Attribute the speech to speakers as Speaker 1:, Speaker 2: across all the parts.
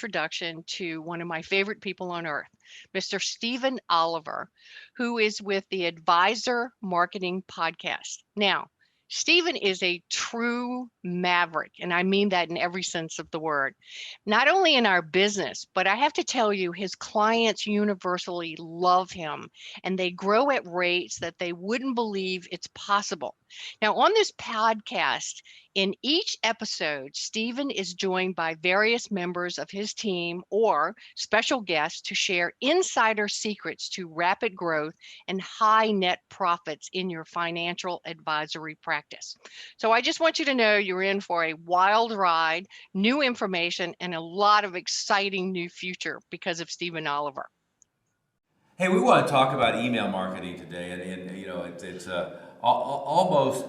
Speaker 1: introduction to one of my favorite people on earth, Mr. Stephen Oliver, who is with the Advisor Marketing Podcast. Now, Stephen is a true maverick, and I mean that in every sense of the word. Not only in our business, but I have to tell you, his clients universally love him, and they grow at rates that they wouldn't believe it's possible. Now, on this podcast, in each episode, Stephen is joined by various members of his team or special guests to share insider secrets to rapid growth and high net profits in your financial advisory practice. So I just want you to know you're in for a wild ride, new information, and a lot of exciting new future because of Stephen Oliver.
Speaker 2: Hey, we want to talk about email marketing today, and it's almost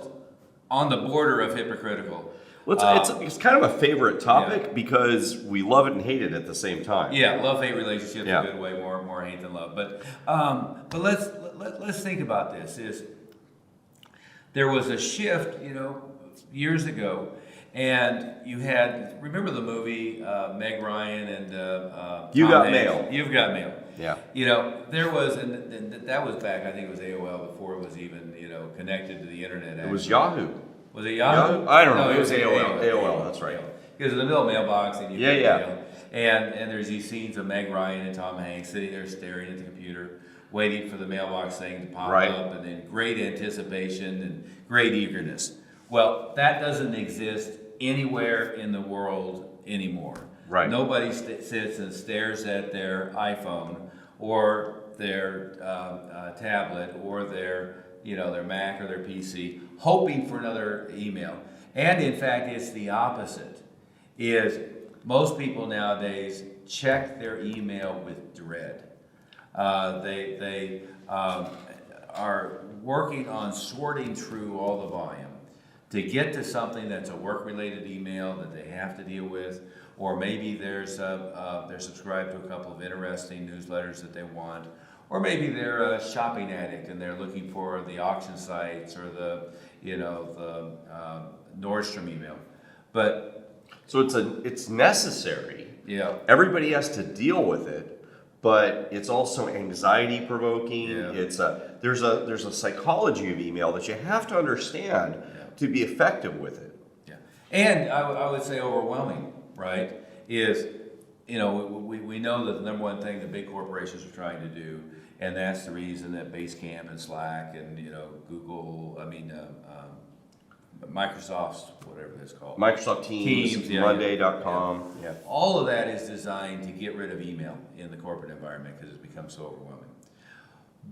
Speaker 2: on the border of hypocritical.
Speaker 3: Well, it's kind of a favorite topic because we love it and hate it at the same time.
Speaker 2: Yeah, love-hate relationships
Speaker 3: Yeah.
Speaker 2: a good way, more hate than love. But let's think about this. There was a shift, years ago, and you had, remember the movie Meg Ryan and
Speaker 3: You
Speaker 2: Tom
Speaker 3: Got
Speaker 2: Hanks?
Speaker 3: Mail.
Speaker 2: You've Got Mail.
Speaker 3: Yeah.
Speaker 2: There was, and that was back, I think it was AOL before it was even, connected to the internet.
Speaker 3: It was Yahoo.
Speaker 2: Was it Yahoo?
Speaker 3: I don't know.
Speaker 2: No,
Speaker 3: It was AOL. AOL, that's right.
Speaker 2: Because in the middle mailbox, and you
Speaker 3: Yeah,
Speaker 2: get
Speaker 3: yeah.
Speaker 2: mail. And there's these scenes of Meg Ryan and Tom Hanks sitting there staring at the computer, waiting for the mailbox thing to pop
Speaker 3: Right.
Speaker 2: up, and then great anticipation and great eagerness. Well, that doesn't exist anywhere in the world anymore.
Speaker 3: Right.
Speaker 2: Nobody sits and stares at their iPhone or their tablet or their Mac or their PC, hoping for another email. And in fact, it's the opposite. Is most people nowadays check their email with dread. They are working on sorting through all the volume to get to something that's a work-related email that they have to deal with, or maybe they're subscribed to a couple of interesting newsletters that they want, or maybe they're a shopping addict and they're looking for the auction sites or the Nordstrom email. But
Speaker 3: So it's necessary.
Speaker 2: yeah,
Speaker 3: Everybody has to deal with it, but it's also anxiety provoking.
Speaker 2: Yeah.
Speaker 3: There's a psychology of email that you have to understand to be effective with it.
Speaker 2: yeah, and I would say overwhelming, right? Is we know that the number one thing that big corporations are trying to do, and that's the reason that Basecamp and Slack and Google, Microsoft's whatever it's called,
Speaker 3: Microsoft Teams,
Speaker 2: yeah,
Speaker 3: Monday.com. Yeah.
Speaker 2: all of that is designed to get rid of email in the corporate environment because it's become so overwhelming.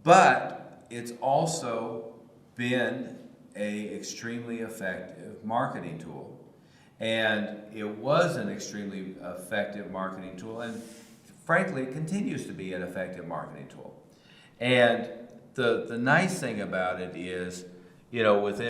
Speaker 2: But it's also been a extremely effective marketing tool. And it was an extremely effective marketing tool, and frankly, it continues to be an effective marketing tool. And the nice thing about it is, within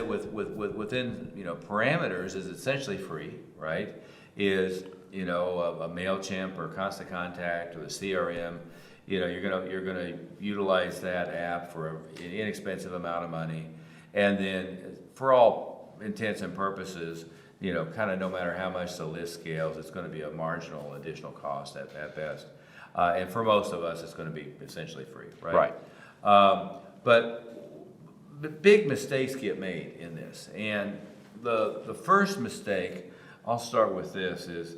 Speaker 2: parameters, is essentially free, right? Is a MailChimp or Constant Contact or the CRM, you're gonna utilize that app for an inexpensive amount of money, and then for all intents and purposes, kind of no matter how much the list scales, it's going to be a marginal additional cost at best. And for most of us, it's going to be essentially free, right? But big mistakes get made in this. And the first mistake, I'll start with this, is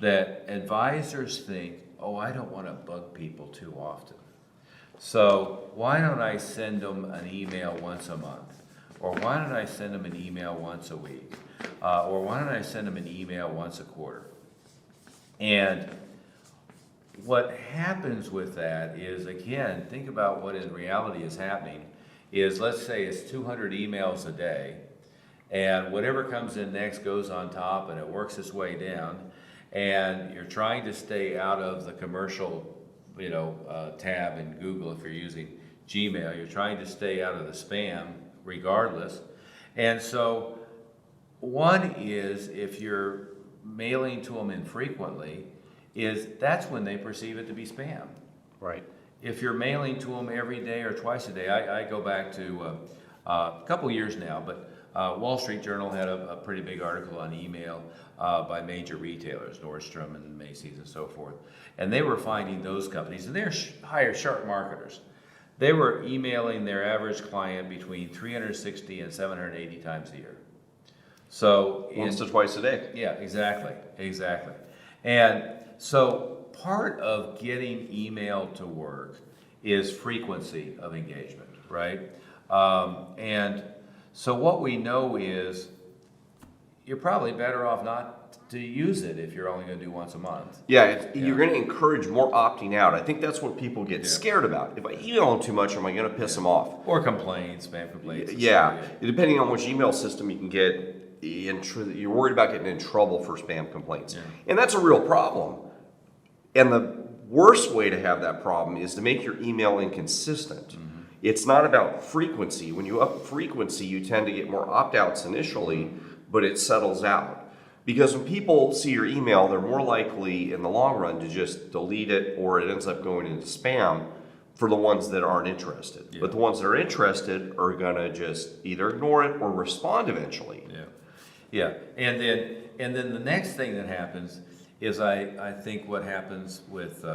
Speaker 2: that advisors think, oh, I don't want to bug people too often. So why don't I send them an email once a month? Or why don't I send them an email once a week? Or why don't I send them an email once a quarter? And what happens with that is, again, think about what in reality is happening, is let's say it's 200 emails a day, and whatever comes in next goes on top, and it works its way down, and you're trying to stay out of the commercial tab in Google if you're using Gmail. You're trying to stay out of the spam regardless. And so one is, if you're mailing to them infrequently, that's when they perceive it to be spam.
Speaker 3: Right.
Speaker 2: If you're mailing to them every day or twice a day, I go back to a couple years now, but Wall Street Journal had a pretty big article on email by major retailers, Nordstrom and Macy's and so forth. And they were finding those companies, and they're hire sharp marketers. They were emailing their average client between 360 and 780 times a year. So
Speaker 3: Once to twice a day.
Speaker 2: yeah, exactly. And so part of getting email to work is frequency of engagement, right? And so what we know is you're probably better off not to use it if you're only going to do once a month.
Speaker 3: Yeah, you're going to encourage more opting out. I think that's what people get scared about. If I email them too much, am I going to piss them off?
Speaker 2: Or complaints, spam complaints.
Speaker 3: Yeah, depending on which email system you can get you're worried about getting in trouble for spam complaints.
Speaker 2: Yeah.
Speaker 3: And that's a real problem. And the worst way to have that problem is to make your email inconsistent. Mm-hmm. It's not about frequency. When you up frequency, you tend to get more opt-outs initially, but it settles out. Because when people see your email, they're more likely in the long run to just delete it, or it ends up going into spam for the ones that aren't interested.
Speaker 2: Yeah.
Speaker 3: But the ones that are interested are gonna just either ignore it or respond eventually.
Speaker 2: Yeah, and then the next thing that happens is I think what happens with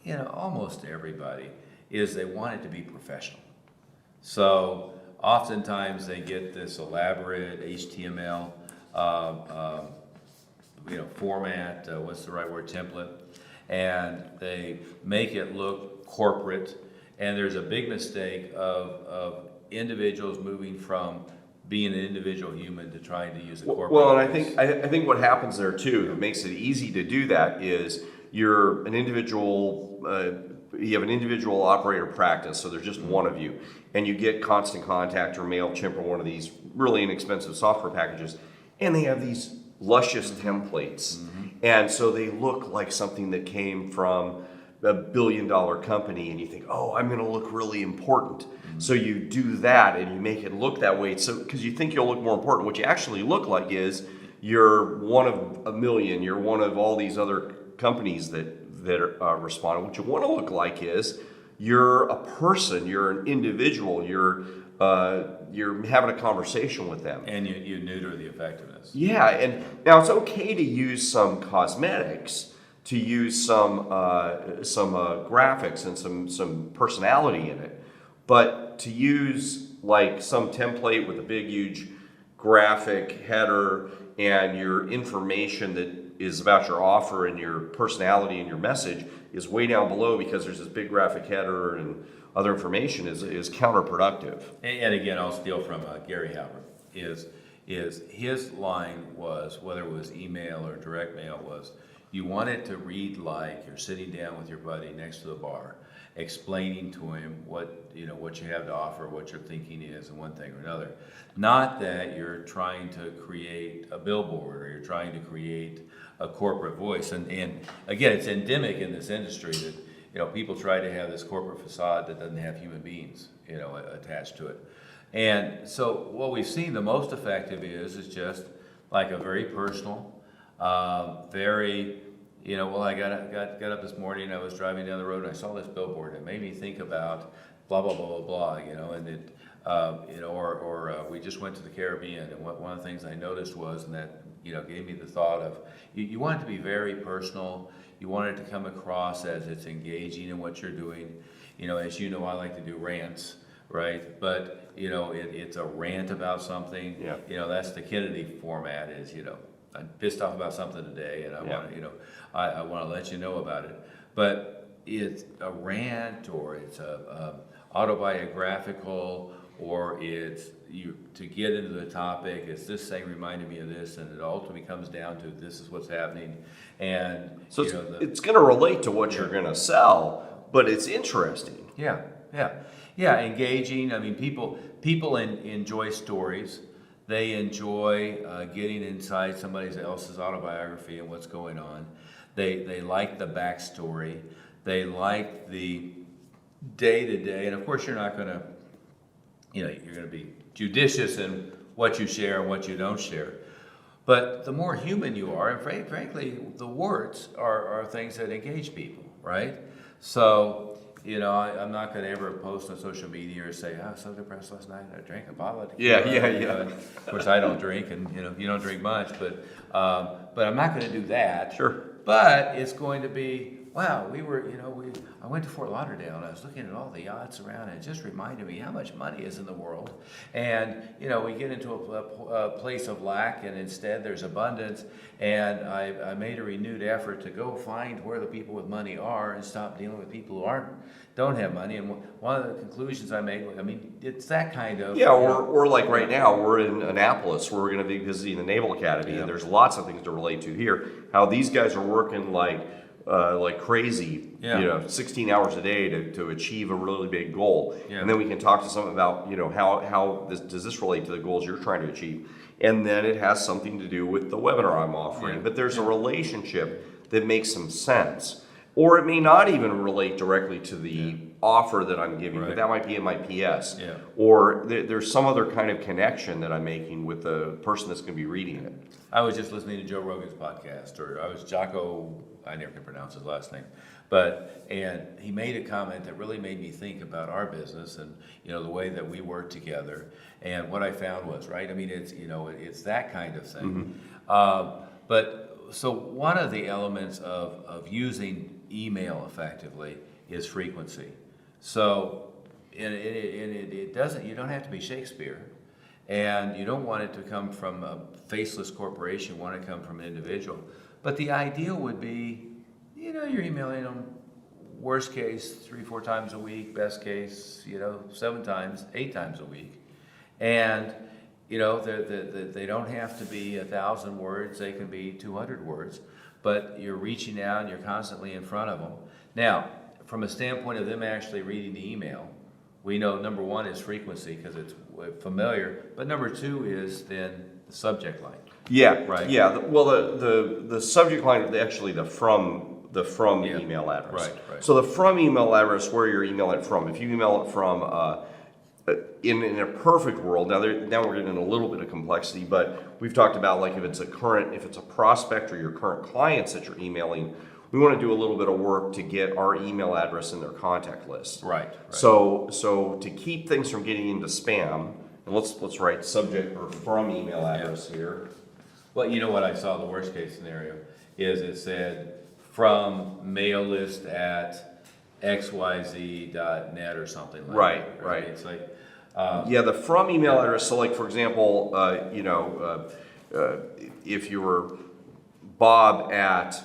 Speaker 2: almost everybody is they want it to be professional. So oftentimes they get this elaborate HTML format, what's the right word, template, and they make it look corporate. And there's a big mistake of individuals moving from being an individual human to trying to use a corporate.
Speaker 3: Well, and
Speaker 2: voice.
Speaker 3: I think what happens there too that makes it easy to do that is you're an individual. You have an individual operator practice, so there's just one of you, and you get Constant Contact or MailChimp or one of these really inexpensive software packages, and they have these luscious templates, and so they look like something that came from a billion-dollar company, and you think, oh, I'm going to look really important. So you do that, and you make it look that way, so because you think you'll look more important. What you actually look like is you're one of a million. You're one of all these other companies that are responding. What you want to look like is you're a person. You're an individual. You're having a conversation with them.
Speaker 2: And you neuter the effectiveness.
Speaker 3: Yeah, and now it's okay to use some cosmetics, to use some graphics and some personality in it, but to use like some template with a big huge graphic header and your information that is about your offer and your personality and your message is way down below because there's this big graphic header and other information is counterproductive.
Speaker 2: And again, I'll steal from Gary Halbert. Is his line was, whether it was email or direct mail, was you want it to read like you're sitting down with your buddy next to the bar, explaining to him what you have to offer, what your thinking is, and one thing or another. Not that you're trying to create a billboard or you're trying to create a corporate voice. And again, it's endemic in this industry that people try to have this corporate facade that doesn't have human beings attached to it. And so what we've seen the most effective is just like a very personal, very, well, I got up this morning, I was driving down the road and I saw this billboard. It made me think about blah, blah, blah, blah, blah, and it, or we just went to the Caribbean, and one of the things I noticed was, and that, gave me the thought of, you want it to be very personal. You want it to come across as it's engaging in what you're doing. As you know, I like to do rants, right? But, it's a rant about something.
Speaker 3: Yeah.
Speaker 2: That's the Kennedy format is, I'm pissed off about something today, and I want to let you know about it. But it's a rant, or it's a autobiographical, or it's to get into the topic. It's this thing reminded me of this, and it ultimately comes down to this is what's happening. And
Speaker 3: so it's going to relate to what you're going to sell, but it's interesting.
Speaker 2: Yeah, engaging. I mean, people enjoy stories. They enjoy getting inside somebody else's autobiography and what's going on. They like the backstory. They like the day-to-day. And of course, you're not going to, you're going to be judicious in what you share and what you don't share. But the more human you are, and frankly, the words are things that engage people, right? So, you know, I'm not gonna ever post on social media or say, I was so depressed last night, I drank a bottle of
Speaker 3: Yeah,
Speaker 2: tequila.
Speaker 3: yeah,
Speaker 2: You know, of course, I don't drink, and, you know, you don't drink much, but I'm not gonna do that.
Speaker 3: Sure.
Speaker 2: But it's going to be, wow, I went to Fort Lauderdale, and I was looking at all the yachts around, and it just reminded me how much money is in the world. And, you know, we get into a place of lack, and instead there's abundance, and I made a renewed effort to go find where the people with money are and stop dealing with people who don't have money. And one of the conclusions I made, I mean, it's that kind of...
Speaker 3: Yeah, or like right now, we're in Annapolis, where we're gonna be visiting the Naval Academy,
Speaker 2: Yeah.
Speaker 3: and there's lots of things to relate to here. How these guys are working like crazy,
Speaker 2: Yeah.
Speaker 3: you know, 16 hours a day to achieve a really big goal.
Speaker 2: Yeah.
Speaker 3: And then we can talk to someone about, you know, how does this relate to the goals you're trying to achieve? And then it has something to do with the webinar I'm offering.
Speaker 2: Yeah.
Speaker 3: But there's a relationship that makes some sense. Or it may not even relate directly to the offer that I'm giving, but
Speaker 2: Right.
Speaker 3: that might be in my PS.
Speaker 2: Yeah.
Speaker 3: Or there's some other kind of connection that I'm making with the person that's going to be reading it.
Speaker 2: I was just listening to Joe Rogan's podcast, or I was Jocko, I never can pronounce his last name, and he made a comment that really made me think about our business and, you know, the way that we work together. And what I found was, right, I mean, it's, you know, it's that kind of thing. So one of the elements of using email effectively is frequency. So, and it doesn't, you don't have to be Shakespeare. And you don't want it to come from a faceless corporation, you want it to come from an individual. But the ideal would be, you know, you're emailing them, worst case, 3-4 times a week, best case, you know, 7 times, 8 times a week. And, you know, they don't have to be 1,000 words, they can be 200 words, but you're reaching out and you're constantly in front of them. Now, from a standpoint of them actually reading the email, we know number one is frequency because it's familiar, but number two is then the subject line.
Speaker 3: Yeah,
Speaker 2: Right.
Speaker 3: Yeah. Well, the subject line, actually the from
Speaker 2: Yeah.
Speaker 3: email address.
Speaker 2: Right.
Speaker 3: So the from email address, where you're emailing it from. If you email it from in a perfect world, now we're getting into a little bit of complexity, but we've talked about like if it's a prospect or your current clients that you're emailing, we want to do a little bit of work to get our email address in their contact list.
Speaker 2: Right.
Speaker 3: So to keep things from getting into spam, and let's write subject or from email address here.
Speaker 2: Well, you know what I saw, the worst case scenario is it said from mail list at xyz.net or something like that.
Speaker 3: Right.
Speaker 2: It's like,
Speaker 3: Yeah, the from email address. So, like for example, if you were Bob at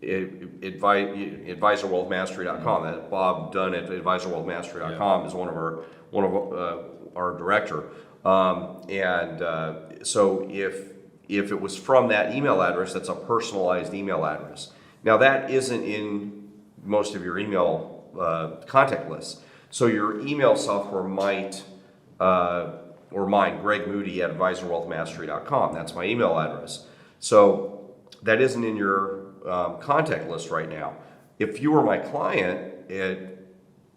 Speaker 3: advisorwealthmastery.com, that Bob Dunn at advisorwealthmastery.com is one of our director. So if it was from that email address, that's a personalized email address. Now that isn't in most of your email contact lists. So your email software might, or mine, Greg Moody at advisorwealthmastery.com. That's my email address. So that isn't in your contact list right now. If you were my client at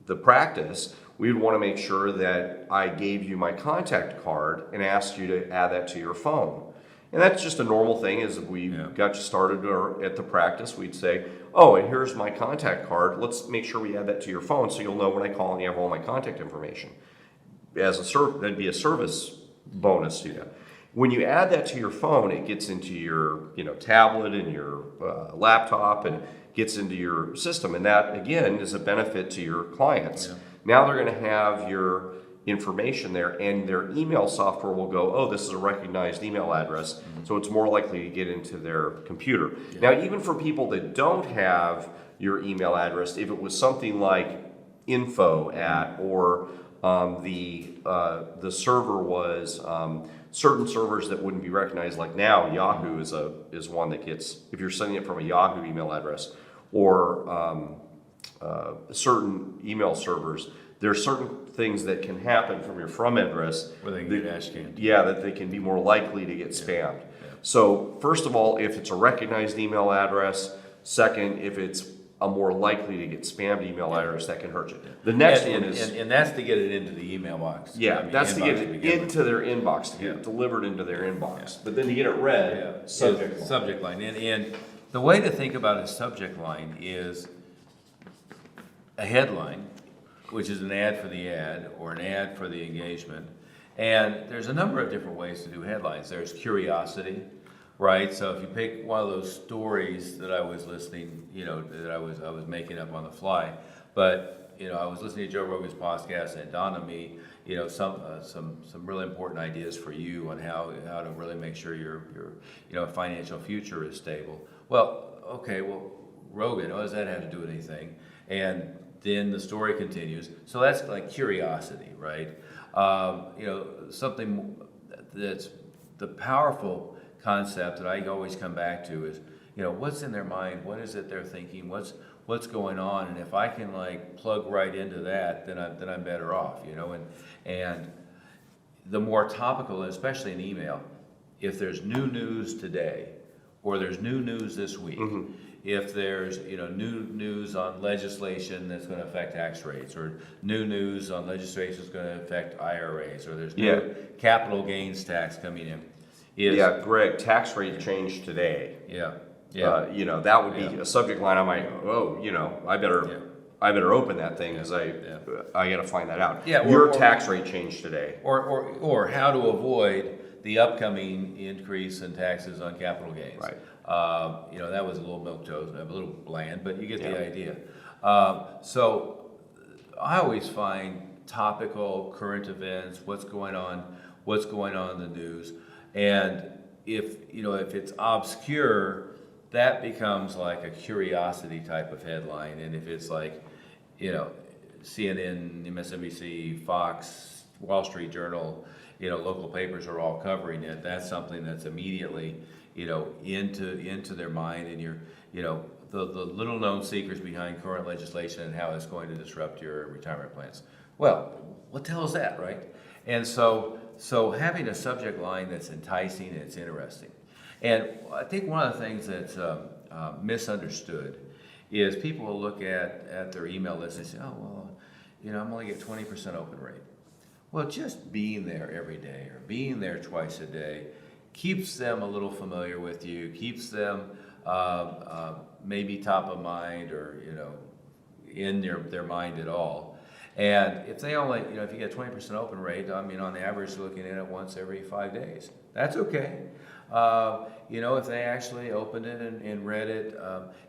Speaker 3: the practice, we would want to make sure that I gave you my contact card and asked you to add that to your phone. And that's just a normal thing. As we got you started at the practice, we'd say, oh, and here's my contact card. Let's make sure we add that to your phone so you'll know when I call and you have all my contact information. That'd be a service bonus to you. When you add that to your phone, it gets into your tablet and your laptop and gets into your system. And that, again, is a benefit to your clients. Yeah. Now they're going to have your information there, and their email software will go, oh, this is a recognized email address, so it's more likely to get into their computer. Yeah. Now, even for people that don't have your email address, if it was something like info at, or the server was certain servers that wouldn't be recognized, like now Yahoo is one that gets, if you're sending it from a Yahoo email address, or certain email servers, there are certain things that can happen from your from address
Speaker 2: where they can get hash canned.
Speaker 3: Yeah, that they can be more likely to get spammed. Yeah. So first of all, if it's a recognized email address. Second, if it's a more likely to get spammed email address, that can hurt you. The next one is...
Speaker 2: And that's to get it into the email box.
Speaker 3: Yeah, that's to get it into their inbox, to get it delivered into their inbox. Yeah. But then to get it read,
Speaker 2: subject line. And the way to think about a subject line is a headline which is an ad for the ad or an ad for the engagement. And there's a number of different ways to do headlines. There's curiosity, right? So if you pick one of those stories that I was listening, that I was making up on the fly, but I was listening to Joe Rogan's podcast, and it dawned on me, some really important ideas for you on how to really make sure your financial future is stable. Well, okay, Rogan, what does that have to do with anything? And then the story continues. So that's like curiosity, right? Something that's the powerful concept that I always come back to is, what's in their mind? What is it they're thinking? What's going on? And if I can like plug right into that, then I'm better off, and the more topical, especially in email, if there's new news today, or there's new news this week, if there's new news on legislation that's going to affect tax rates, or new news on legislation that's going to affect IRAs, or there's new capital gains tax coming in.
Speaker 3: Greg, tax rate change today. That would be a subject line. I might, I better open that thing because I got to find that out. Your tax rate changed today.
Speaker 2: Or how to avoid the upcoming increase in taxes on capital gains.
Speaker 3: Right.
Speaker 2: That was a little milquetoast, a little bland, but you get the idea. So I always find topical, current events, what's going on in the news, and if it's obscure, that becomes like a curiosity type of headline, and if it's like, CNN, MSNBC, Fox, Wall Street Journal, local papers are all covering it, that's something that's immediately, into their mind, and the little known secrets behind current legislation and how it's going to disrupt your retirement plans. Well, what the hell is that, right? And so having a subject line that's enticing and it's interesting. And I think one of the things that's misunderstood is people will look at their email list and say, oh, well, I'm only get 20% open rate. Well, just being there every day or being there twice a day keeps them a little familiar with you, keeps them maybe top of mind or, in their mind at all. And if they only, if you get 20% open rate, on average, you're looking at it once every 5 days. That's okay. If they actually opened it and read it,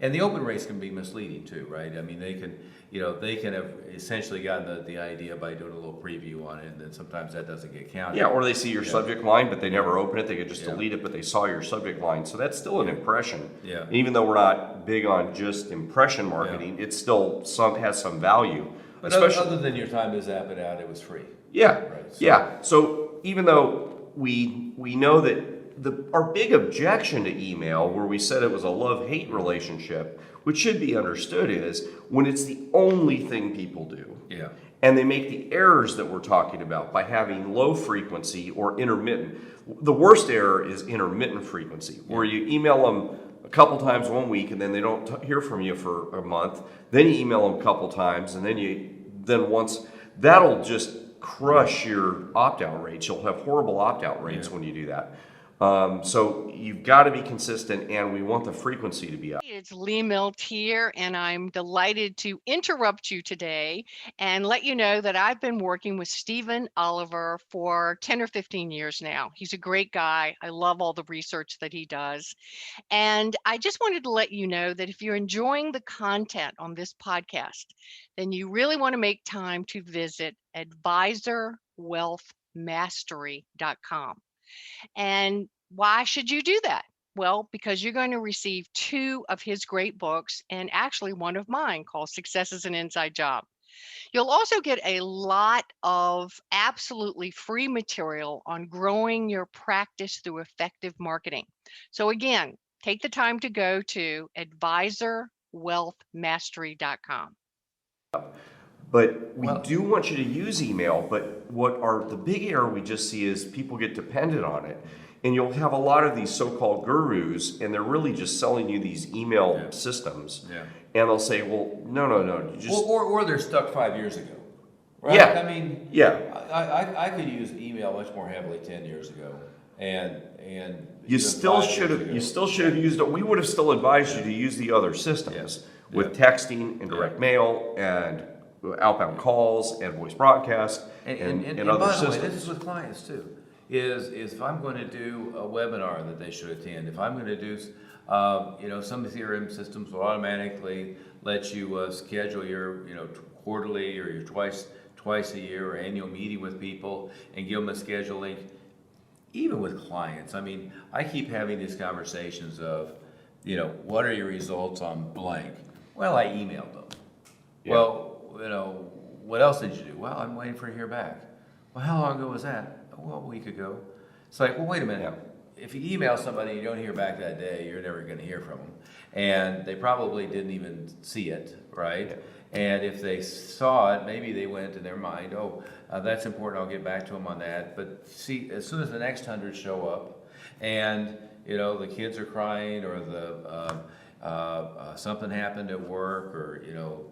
Speaker 2: and the open rates can be misleading too, right? They can have essentially gotten the idea by doing a little preview on it, and then sometimes that doesn't get counted.
Speaker 3: Yeah, or they see your subject line, but they never open it. They could just delete it, but they saw your subject line. So that's still an impression.
Speaker 2: Yeah.
Speaker 3: And even though we're not big on just impression marketing, it still has some value.
Speaker 2: But other than your time to zap it out, it was free.
Speaker 3: Yeah,
Speaker 2: right?
Speaker 3: So even though we know that our big objection to email, where we said it was a love-hate relationship, which should be understood, is when it's the only thing people do.
Speaker 2: Yeah.
Speaker 3: And they make the errors that we're talking about by having low frequency or intermittent. The worst error is intermittent frequency, where you email them a couple times 1 week and then they don't hear from you for a month. Then you email them a couple times, and then once that'll just crush your opt-out rates. You'll have horrible opt-out rates when you do that. So you've got to be consistent, and we want the frequency to be up.
Speaker 1: It's Lee Milt here, and I'm delighted to interrupt you today and let you know that I've been working with Stephen Oliver for 10 or 15 years now. He's a great guy. I love all the research that he does. And I just wanted to let you know that if you're enjoying the content on this podcast, then you really want to make time to visit advisorwealthmastery.com. And why should you do that? Well, because you're going to receive 2 of his great books, and actually one of mine called Success is an Inside Job. You'll also get a lot of absolutely free material on growing your practice through effective marketing. So again, take the time to go to advisorwealthmastery.com.
Speaker 3: But we do want you to use email, but the big error we just see is people get dependent on it. And you'll have a lot of these so-called gurus, and they're really just selling you these email systems. Yeah. And they'll say, well, no.
Speaker 2: Or they're stuck 5 years ago. Right?
Speaker 3: Yeah.
Speaker 2: I could use email much more heavily 10 years ago. And
Speaker 3: you still should have used it. We would have still advised you to use the other systems with texting and direct mail and outbound calls and voice broadcast and other
Speaker 2: by the way,
Speaker 3: systems.
Speaker 2: this is with clients too. Is if I'm going to do a webinar that they should attend, if I'm going to do, some CRM systems will automatically let you schedule your, quarterly or your twice a year or annual meeting with people and give them a schedule link. Even with clients, I mean, I keep having these conversations of, what are your results on blank? Well, I emailed them.
Speaker 3: Yeah.
Speaker 2: Well, what else did you do? Well, I'm waiting for to hear back. Well, how long ago was that? Well, a week ago. It's like, well, wait a minute. If you email somebody and you don't hear back that day, you're never going to hear from them. And they probably didn't even see it, right?
Speaker 3: Yeah.
Speaker 2: And if they saw it, maybe they went in their mind, that's important, I'll get back to them on that. But see, as soon as the next 100 show up and, the kids are crying or something happened at work or,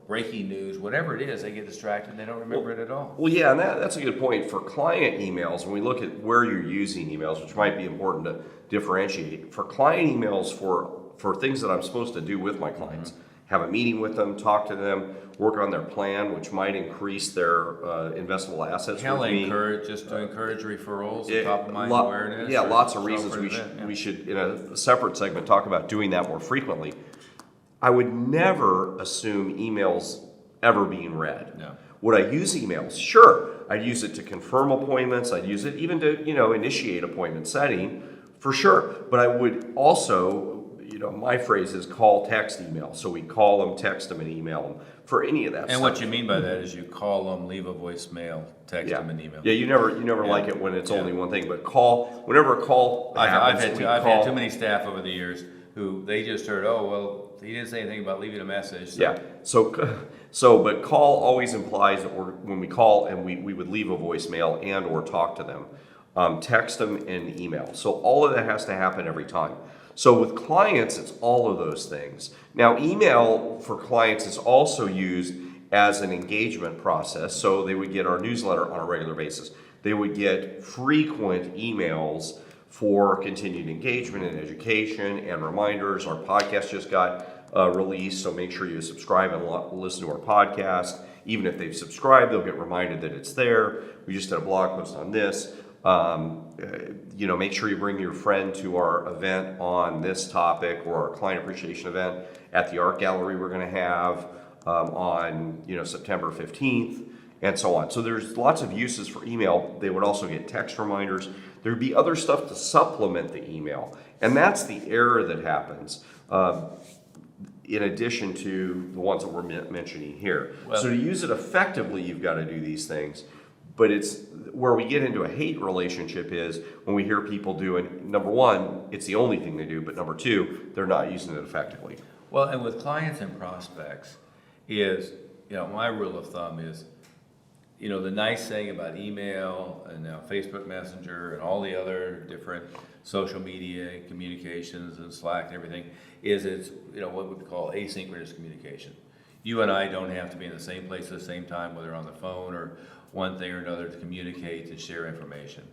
Speaker 2: breaking news, whatever it is, they get distracted and they don't remember it at all.
Speaker 3: Well, yeah, and that's a good point. For client emails, when we look at where you're using emails, which might be important to differentiate, for client emails for things that I'm supposed to do with my clients, have a meeting with them, talk to them, work on their plan, which might increase their investable assets with me.
Speaker 2: Encourage referrals, top of mind awareness.
Speaker 3: Yeah,
Speaker 2: or
Speaker 3: lots of
Speaker 2: show
Speaker 3: reasons
Speaker 2: for
Speaker 3: we
Speaker 2: an
Speaker 3: should,
Speaker 2: event, yeah.
Speaker 3: we should, in a separate segment, talk about doing that more frequently. I would never assume emails ever being read.
Speaker 2: No.
Speaker 3: Would I use emails? Sure. I'd use it to confirm appointments. I'd use it even to, initiate appointment setting, for sure. But I would also, my phrase is call, text, email. So we call them, text them, and email them for any of that
Speaker 2: And
Speaker 3: stuff.
Speaker 2: what you mean by that is you call them, leave a voicemail, text
Speaker 3: Yeah.
Speaker 2: them, and email.
Speaker 3: Yeah, you never like it when it's only one thing, but whenever a call happens,
Speaker 2: I've had too many staff over the years who they just heard, he didn't say anything about leaving a message. So.
Speaker 3: Yeah. But call always implies that when we call and we would leave a voicemail and or talk to them, text them and email. So all of that has to happen every time. So with clients, it's all of those things. Now, email for clients is also used as an engagement process. So they would get our newsletter on a regular basis. They would get frequent emails for continued engagement and education and reminders. Our podcast just got released, so make sure you subscribe and listen to our podcast. Even if they've subscribed, they'll get reminded that it's there. We just did a blog post on this. Make sure you bring your friend to our event on this topic or our client appreciation event at the art gallery we're going to have on September 15th and so on. So there's lots of uses for email. They would also get text reminders. There'd be other stuff to supplement the email. And that's the error that happens in addition to the ones that we're mentioning here.
Speaker 2: Well,
Speaker 3: so to use it effectively, you've got to do these things. But it's where we get into a hate relationship is when we hear people doing, number one, it's the only thing they do, but number two, they're not using it effectively.
Speaker 2: Well, and with clients and prospects is, my rule of thumb is, the nice thing about email and now Facebook Messenger and all the other different social media communications and Slack and everything is it's, what we call asynchronous communication. You and I don't have to be in the same place at the same time, whether on the phone or one thing or another, to communicate, to share information.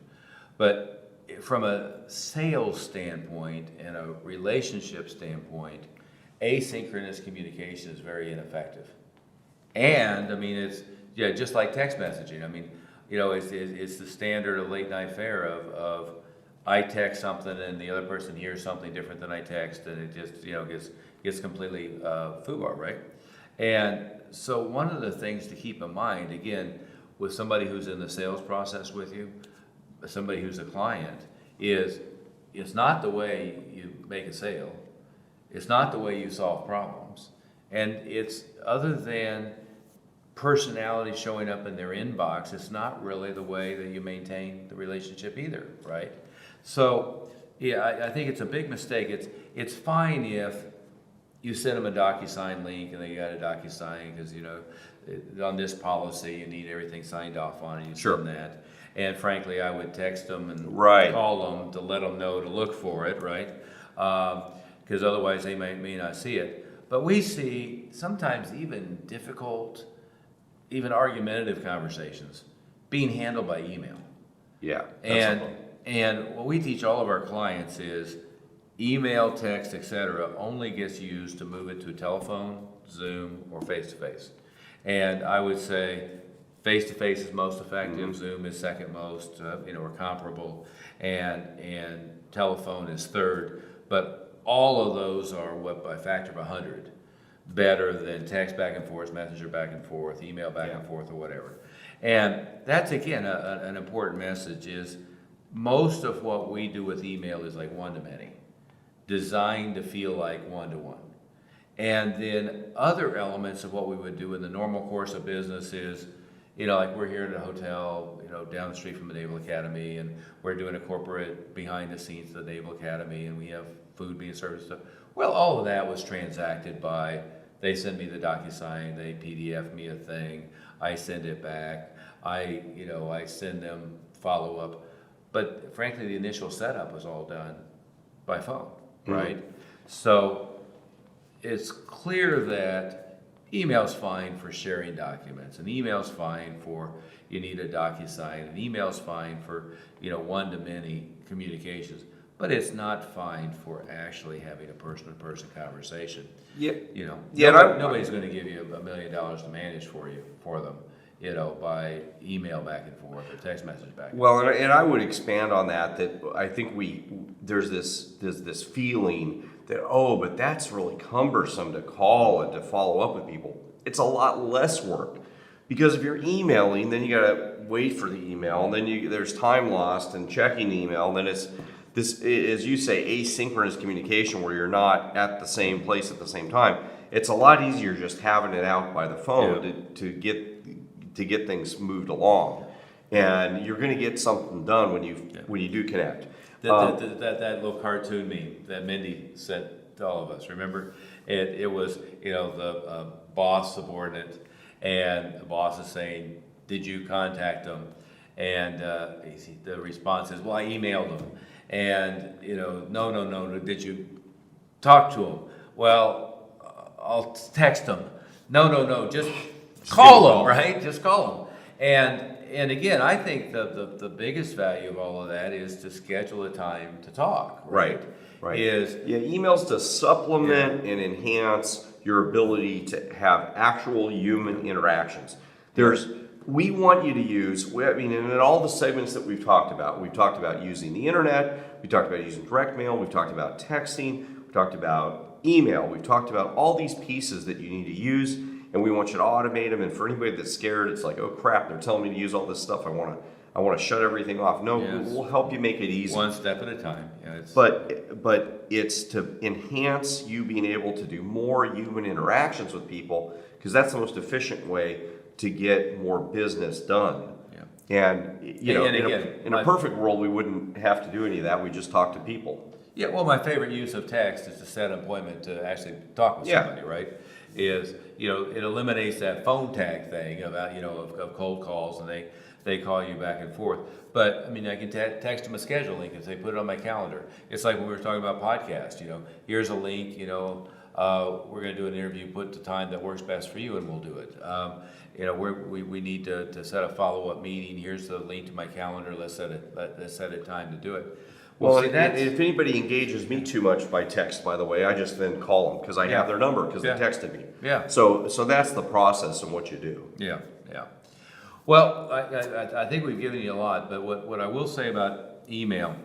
Speaker 2: But from a sales standpoint and a relationship standpoint, asynchronous communication is very ineffective. And, it's just like text messaging. It's the standard of late night fare of I text something and the other person hears something different than I text, and it just, gets completely foobar, right? And so one of the things to keep in mind, again, with somebody who's in the sales process with you, somebody who's a client, is it's not the way you make a sale. It's not the way you solve problems. And it's other than personality showing up in their inbox, it's not really the way that you maintain the relationship either, right? So, yeah, I think it's a big mistake. It's fine if you send them a DocuSign link and they got a DocuSign because, on this policy, you need everything signed off on it. You
Speaker 3: Sure.
Speaker 2: send that. And frankly, I would text them and
Speaker 3: Right.
Speaker 2: call them to let them know to look for it, right? Because otherwise they may not see it. But we see sometimes even difficult, even argumentative conversations being handled by email.
Speaker 3: Yeah.
Speaker 2: And what we teach all of our clients is email, text, etc. only gets used to move it to telephone, Zoom, or face-to-face. And I would say face-to-face is most effective, Zoom is second most, or comparable, and telephone is third. But all of those are what, by a factor of 100, better than text back and forth, messenger back and forth, email back and forth, or whatever. And that's, again, an important message is most of what we do with email is like one-to-many, designed to feel like one-to-one. And then other elements of what we would do in the normal course of business is, like we're here at a hotel, down the street from the Naval Academy, and we're doing a corporate behind the scenes of the Naval Academy, and we have food being served and stuff. Well, all of that was transacted by, they send me the DocuSign, they PDF me a thing, I send it back, I send them follow-up. But frankly, the initial setup was all done by phone, right? So it's clear that email's fine for sharing documents, and email's fine for, you need a DocuSign, and email's fine for, one-to-many communications, but it's not fine for actually having a person-to-person conversation.
Speaker 3: Yeah.
Speaker 2: Nobody's gonna give you $1 million to manage for them, by email back and forth or text message back and forth.
Speaker 3: Well, and I would expand on that I think there's this feeling that, but that's really cumbersome to call and to follow up with people. It's a lot less work, because if you're emailing, then you gotta wait for the email, and then there's time lost in checking the email, and then it's this, as you say, asynchronous communication where you're not at the same place at the same time. It's a lot easier just having it out by the phone to get things moved along, and you're going to get something done when you do connect.
Speaker 2: That little cartoon meme that Mindy sent to all of us, remember? It was, the boss subordinate, and the boss is saying, did you contact them? And the response is, well, I emailed them. And, no, did you talk to them? Well, I'll text them. No, just call them, right? Just call them. And again, I think the biggest value of all of that is to schedule a time to talk, right?
Speaker 3: Right.
Speaker 2: Emails
Speaker 3: to supplement and enhance your ability to have actual human interactions. We want you to use, in all the segments that we've talked about using the internet, we talked about using direct mail, we've talked about texting, we've talked about email, we've talked about all these pieces that you need to use, and we want you to automate them. And for anybody that's scared, it's like, oh crap, they're telling me to use all this stuff, I want to shut everything off. No, we'll help you make it easy.
Speaker 2: One step at a time.
Speaker 3: But it's to enhance you being able to do more human interactions with people, because that's the most efficient way to get more business done. Yeah. And in a perfect world, we wouldn't have to do any of that. We just talk to people.
Speaker 2: Yeah. Well, my favorite use of text is to set an appointment to actually talk with somebody. Right? It eliminates that phone tag thing about of cold calls, and they call you back and forth. But I can text them a schedule link if they put it on my calendar. It's like when we were talking about podcasts. Here's a link. We're going to do an interview. Put the time that works best for you, and we'll do it. We need to set a follow-up meeting. Here's the link to my calendar. Let's set a time to do it.
Speaker 3: Well, if anybody engages me too much by text, by the way, I just then call them because I have their number because they texted me.
Speaker 2: Yeah.
Speaker 3: So that's the process and what you do.
Speaker 2: Yeah. Well, I think we've given you a lot, but what I will say about email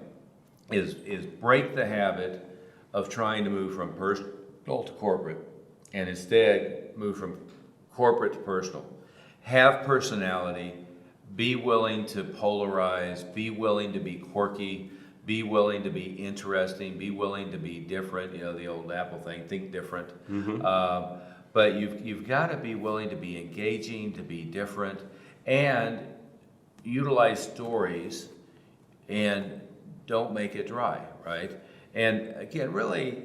Speaker 2: is break the habit of trying to move from personal to corporate, and instead move from corporate to personal. Have personality, be willing to polarize, be willing to be quirky, be willing to be interesting, be willing to be different, the old Apple thing, think different. But you've got to be willing to be engaging, to be different, and utilize stories, and don't make it dry, right? And again, really,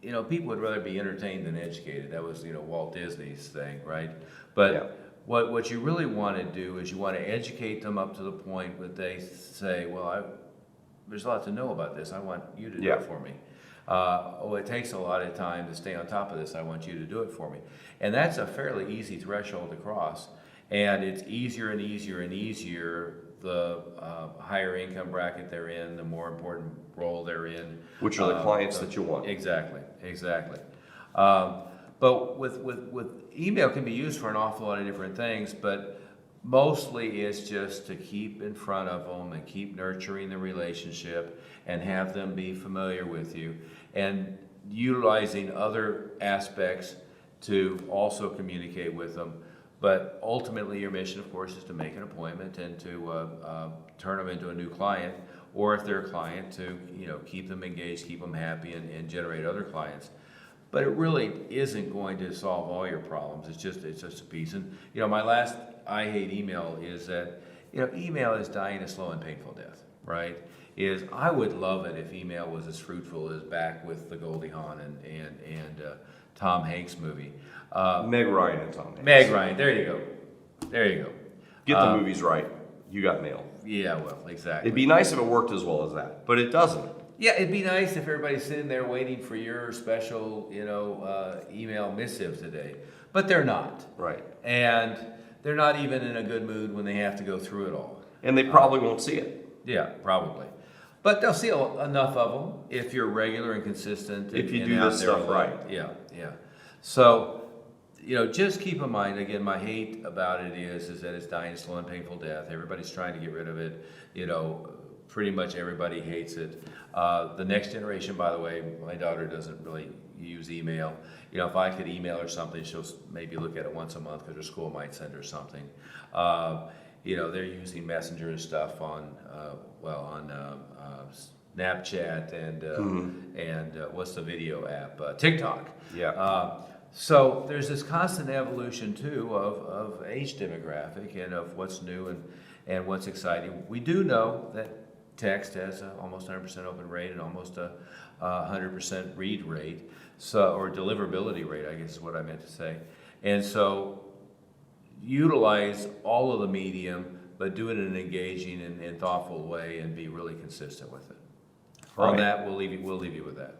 Speaker 2: people would rather be entertained than educated. That was, Walt Disney's thing, right? But what you really want to do is you want to educate them up to the point where they say, well, there's a lot to know about this. I want you to do it for me. It takes a lot of time to stay on top of this. I want you to do it for me. And that's a fairly easy threshold to cross. And it's easier and easier and easier the higher income bracket they're in, the more important role they're in.
Speaker 3: Which are the clients that you want.
Speaker 2: Exactly. But with email can be used for an awful lot of different things, but mostly it's just to keep in front of them and keep nurturing the relationship and have them be familiar with you and utilizing other aspects to also communicate with them. But ultimately, your mission, of course, is to make an appointment and to turn them into a new client, or if they're a client, to keep them engaged, keep them happy, and generate other clients. But it really isn't going to solve all your problems. It's just a piece. And my last I hate email is that email is dying a slow and painful death, right? I would love it if email was as fruitful as back with the Goldie Hawn and Tom Hanks movie.
Speaker 3: Meg Ryan and Tom Hanks.
Speaker 2: Meg Ryan, there you go.
Speaker 3: Get the movies right. You got mail.
Speaker 2: Yeah, well, exactly.
Speaker 3: It'd be nice if it worked as well as that, but it doesn't.
Speaker 2: Yeah, it'd be nice if everybody's sitting there waiting for your special, email missive today. But they're not.
Speaker 3: Right.
Speaker 2: And they're not even in a good mood when they have to go through it all.
Speaker 3: And they probably won't see it.
Speaker 2: Yeah, probably. But they'll see enough of them if you're regular and consistent.
Speaker 3: If you
Speaker 2: and
Speaker 3: do
Speaker 2: out
Speaker 3: this
Speaker 2: there
Speaker 3: stuff
Speaker 2: a lot.
Speaker 3: right.
Speaker 2: Yeah. So, just keep in mind, again, my hate about it is that it's dying a slow and painful death. Everybody's trying to get rid of it. Pretty much everybody hates it. The next generation, by the way, my daughter doesn't really use email. If I could email her something, she'll maybe look at it once a month because her school might send her something. They're using Messenger and stuff on Snapchat and what's the video app? TikTok.
Speaker 3: Yeah.
Speaker 2: So there's this constant evolution too of age demographic and of what's new and what's exciting. We do know that text has almost 100% open rate and almost a 100% read rate, or deliverability rate, I guess is what I meant to say. And so utilize all of the medium, but do it in an engaging and thoughtful way and be really consistent with it. On
Speaker 3: Right.
Speaker 2: that, we'll leave you with that.